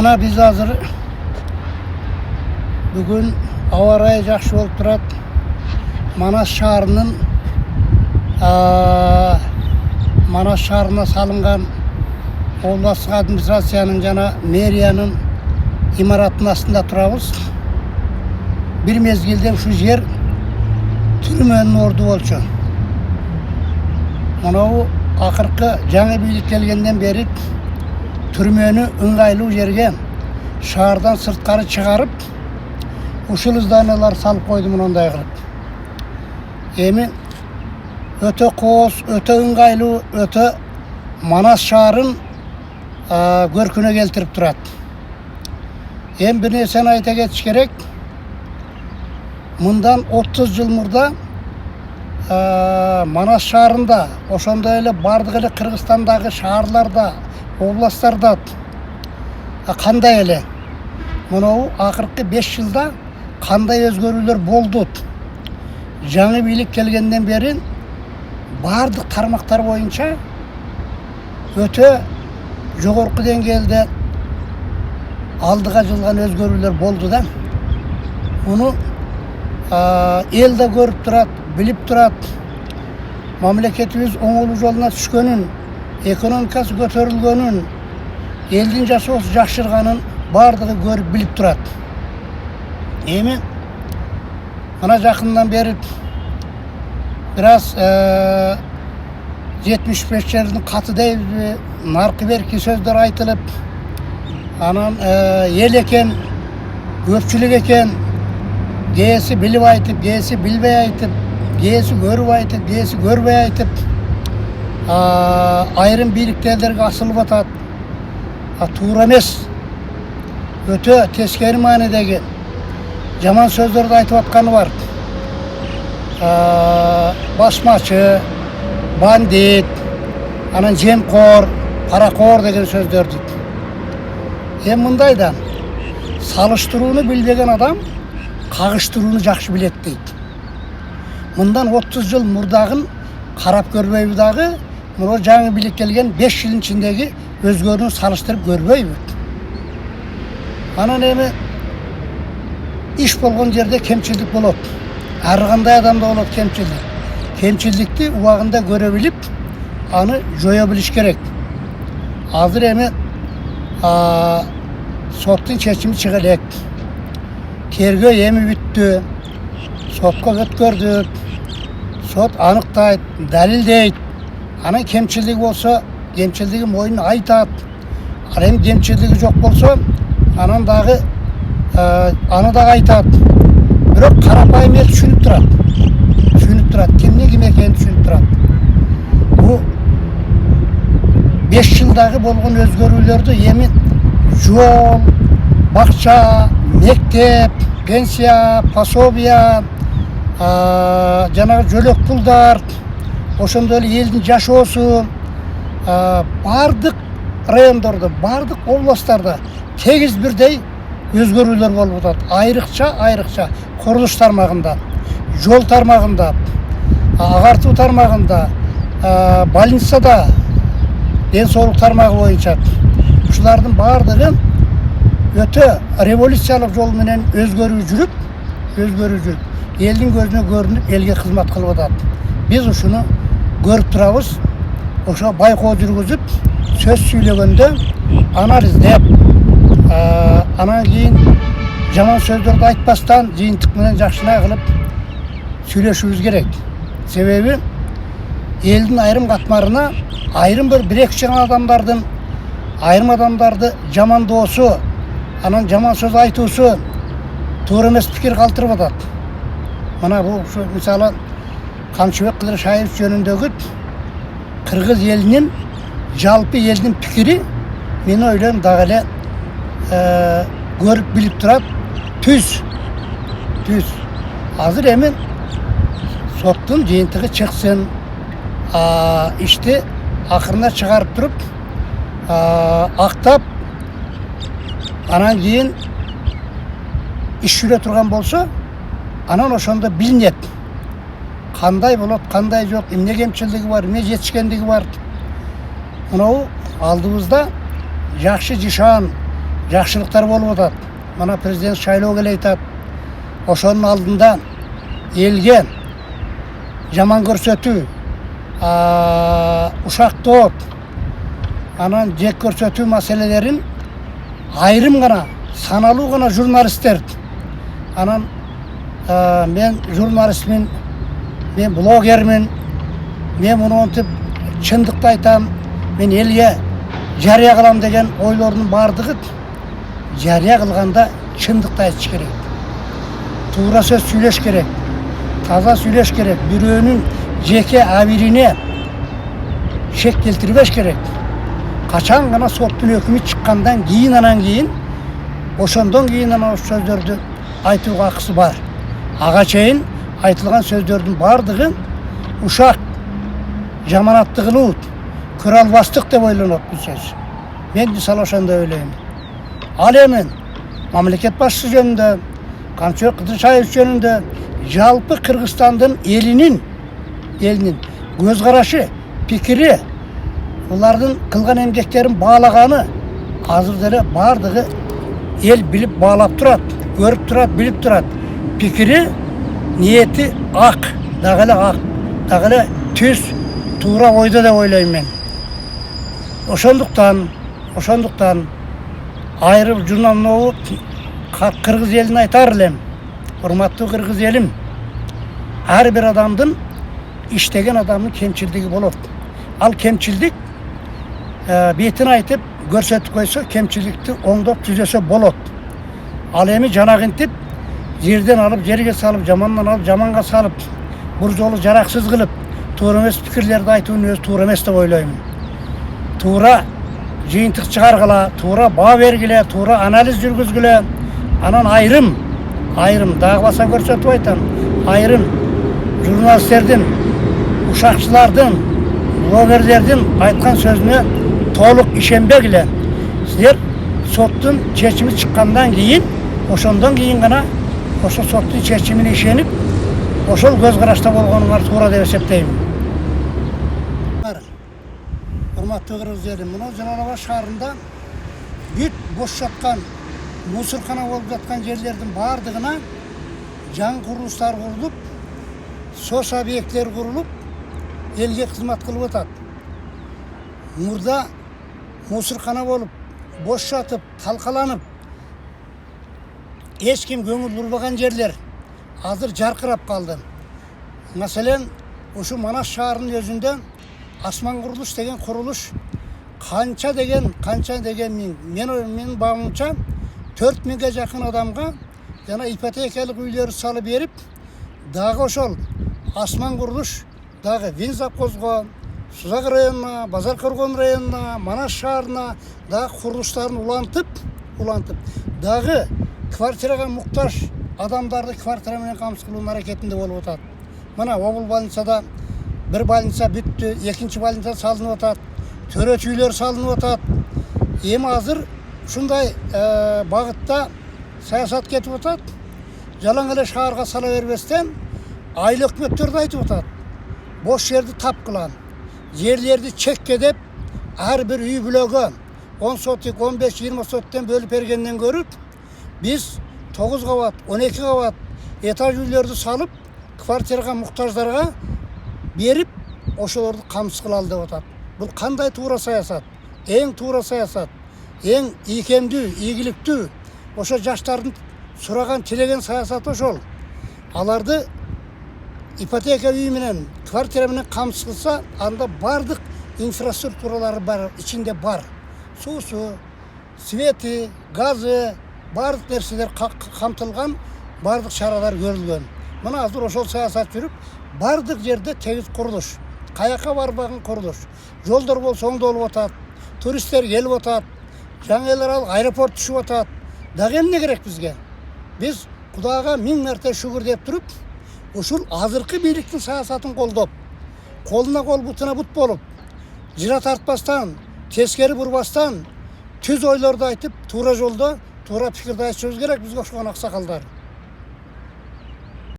Ana biz hazır. Bugün hava rayı жақсы болып тұрады. Манас шаарына салынған облыстық администрацияның жана мэрияның имаратының астында тұрабыз. Bir mezgilde şu yer türmenің орды болчу. Мынау акыркы жаңы бийлик келгенден бери түрмені ыңгайлуу жерге шаардан сырткары чыгарып, ушул зданиялар салып койду мындай кылып. Эми өтө кооз, өтө ыңгайлуу, өтө Манас шаарын көркүнө келтирип турат. Эми бир нерсени айта кетиш керек. Мындан 30 жыл мурда Манас шаарында, ошондой эле бардык эле Кыргызстандагы шаарларда, областтарда кандай эле мынау акыркы 5 жылда кандай өзгөрүүлөр болду? Жаңы бийлик келгенден бери бардык тармактар боюнча өтө жогорку деңгээлде алдыга жылган өзгөрүүлөр болду да. Муну эл да көрүп турат, билип турат. Мамлекетибиз оңолуу жолуна түшкөнүн, экономикасы көтөрүлгөнүн, элдин жашоосу жакшырганын бардыгы көрүп билип турат. Эми мына жакындан бери бираз 75 жердин каты дейби, наркы берки сөздөр айтылып, анан эл экен, көпчүлүк экен, кээси билип айтып, кээси билбей айтып, кээси көрүп айтып, кээси көрбөй айтып, айрым бийликтерге асылып атат. Туура эмес. Өтө тескери маанидеги жаман сөздөрдү айтып атканы бар. Басмачы, бандит, анан жемкор, паракор деген сөздөрдү. Эми мындай да салыштырууну билбеген адам кагыштырууну жакшы билет дейт. Мындан 30 жыл мурдагын карап көрбөйбү дагы, мына жаңы бийлик келген 5 жылдын ичиндеги өзгөрүүнү салыштырып көрбөйбү. Анан эми иш болгон жерде кемчилдик болот. Ар кандай адамда болот кемчилдик. Кемчилдикти убагында көрө билип, аны жое билиш керек. Азыр эми соттун чечими чыга элек. Тергөө эми бүттү. Сотко өткөрдүк. Сот аныктайт, далилдейт. Анан кемчилдиги болсо, кемчилдиги моюнуна айтат. Ал эми кемчилдиги жок болсо, анан дагы аны дагы айтат. Бирок карапайым эл түшүнүп турат. Түшүнүп турат, кимдин ким экенин түшүнүп турат. Бу 5 жылдагы болгон өзгөрүүлөрдү эми жол, бакча, мектеп, пенсия, пособия, жанагы жөлөк пулдар, ошондой эле элдин жашоосу бардык райондордо, бардык областтарда тегиз бирдей өзгөрүүлөр болуп атат. Айрыкча курулуш тармагында, жол тармагында, агартуу тармагында, больницада, ден соолук тармагы боюнча ушулардын бардыгы өтө революциялык жол менен өзгөрүү жүрүп, элдин көзүнө көрүнүп, элге кызмат кылып атат. Биз ушуну көрүп турабыз. Ошо байкоо жүргүзүп, сөз сүйлөгөндө анализдеп, анан кийин жаман сөздөрдү айтпастан, жыйынтык менен жакшынай кылып сүйлөшүбүз керек. Себеби элдин айрым катмарына айрым бир эки адамдардын, айрым адамдарды жамандоосу, анан жаман сөз айтуусу туура эмес пикир калтырып атат. Мына бул мисалы Камчыбек Кыдыршаев жөнүндөгү кыргыз элинин жалпы элдин пикири мен ойлойм дагы эле көрүп билип турат. Түз. Азыр эми соттун жыйынтыгы чыксын. Ишти акырына чыгарып туруп актап, анан кийин иш жүрө турган болсо, анан ошондо билинет. Кандай болот, кандай жок, эмне кемчилдиги бар, эмне жетишкендиги бар. Мынау алдыбызда жакшы жышан, жакшылыктар болуп атат. Мына президент шайлоо келе атат. Ошонун алдында элге жаман көрсөтүү, ушактоо, анан жек көрсөтүү маселелерин айрым гана, саналуу гана журналисттер, анан мен журналистмин, мен блогермин, мен мынтип чындыкты айтам, мен элге жарыя кылам деген ойлордун бардыгы жарыя кылганда чындыкты айтыш керек. Туура сөз сүйлөш керек, таза сүйлөш керек, бирөөнүн жеке абирине шек келтирбеш керек. Качан гана соттун өкүмү чыккандан кийин, анан кийин ошондон кийин ана сөздөрдү айтууга акысы бар. Ага чейин айтылган сөздөрдүн бардыгы ушак, жаманаттыгылуу, көрө албастык деп ойлонот бул сөз. Мен мисалы ошондой ойлойм. Ал эми мамлекет башчысы жөнүндө, Камчыбек Кыдыршаев жөнүндө жалпы Кыргызстандын элинин көз карашы, пикири, улардын кылган эмгектерин баалаганы азыр деле бардыгы эл билип баалап турат, көрүп турат, билип турат. Пикири, ниети ак, дагы эле түз, туура ойдо деп ойлойм мен. Ошондуктан айрым журналмоо кыргыз элине айтар элем. Урматтуу кыргыз элим, ар бир адамдын иштеген адамдын кемчилдиги болот. Ал кемчилдик бетин айтып көрсөтүп койсо, кемчилдикти оңдоп түзөсө болот. Ал эми жанагынтип жерден алып жерге салып, жамандан алып жаманга салып, бир жолу жараксыз кылып, туура эмес пикирлерди айтуунун өзү туура эмес деп ойлойм. Туура жыйынтык чыгаргыла, туура баа бергиле, туура анализ жүргүзгүлө. Анан айрым дагы баса көрсөтүп айтам, айрым журналисттердин, ушакчылардын, блогерлердин айткан сөзүнө толук ишенбегиле. Силер соттун чечими чыккандан кийин, ошондон кийин гана ошо соттун чечимине ишенип, ошол көз карашта болгонуңар туура деп эсептейм. Урматтуу кыргыз элим, мына Жалал Абад шаарында бүт бош жаткан, мусоркана болуп жаткан жерлердин бардыгына жаңы курулуштар курулуп, соц объекттер курулуп, элге кызмат кылып атат. Мурда мусоркана болуп, бош жатып, талкаланып, эч ким көңүл бурбаган жерлер азыр жаркырап калды. Маселен, ушу Манас шаарынын өзүндө Асман курулуш деген курулуш канча деген мен багымча 4000ге жакын адамга жана ипотекалык үйлөр салып берип, дагы ошол Асман курулуш дагы Вин завхозго, Сузак районуна, Базар Коргон районуна, Манас шаарына дагы курулуштарын улантып, дагы квартирага муктаж адамдарды квартира менен камсыз кылуунун аракетинде болуп атат. Мына Обул больницада bir больница бүттү, экинчи больница салынып атат, төрөт үйлөр салынып атат. Эми азыр ушундай багытта саясат кетип атат. Жалаң эле шаарга сала бербестен айыл өкмөттөрдү айтып атат. Бош жерди тапкыла, жерлерди чекке деп, ар бир үй бүлөгө 10 сотик, 15-20 соттен бөлүп бергенден көрүп, биз 9 кабат, 12 кабат этаж үйлөрдү салып, квартирага муктаждарга берип, ошолорду камсыз кылалы деп атат. Бул кандай туура саясат? Эң туура саясат, эң ийкемдүү, ийгиликтүү, ошо жаштардын сураган, тилеген саясат ошол. Аларды ипотека үй менен, квартира менен камсыз кылса, анда бардык инфраструктуралары бар, ичинде бар. Суусу, свети, газы, бардык нерселер камтылган, бардык чаралар көрүлгөн. Мына азыр ошол саясат жүрүп, бардык жерде тегиз курулуш, каяка барбаган курулуш. Жолдор болсо оңдолуп атат, туристтер келип атат, жаңы эл аралык аэропорт түшүп атат. Дагы эмне керек бизге? Биз Кудайга 1000 мерте шүгүр деп туруп, ушул азыркы бийликтин саясатын колдоп, колуна кол, бутуна бут болуп, жыра тартпастан, тескери бурбастан, түз ойлорду айтып, туура жолдо, туура пикирди айтышыбыз керек бизге окшогон аксакалдар.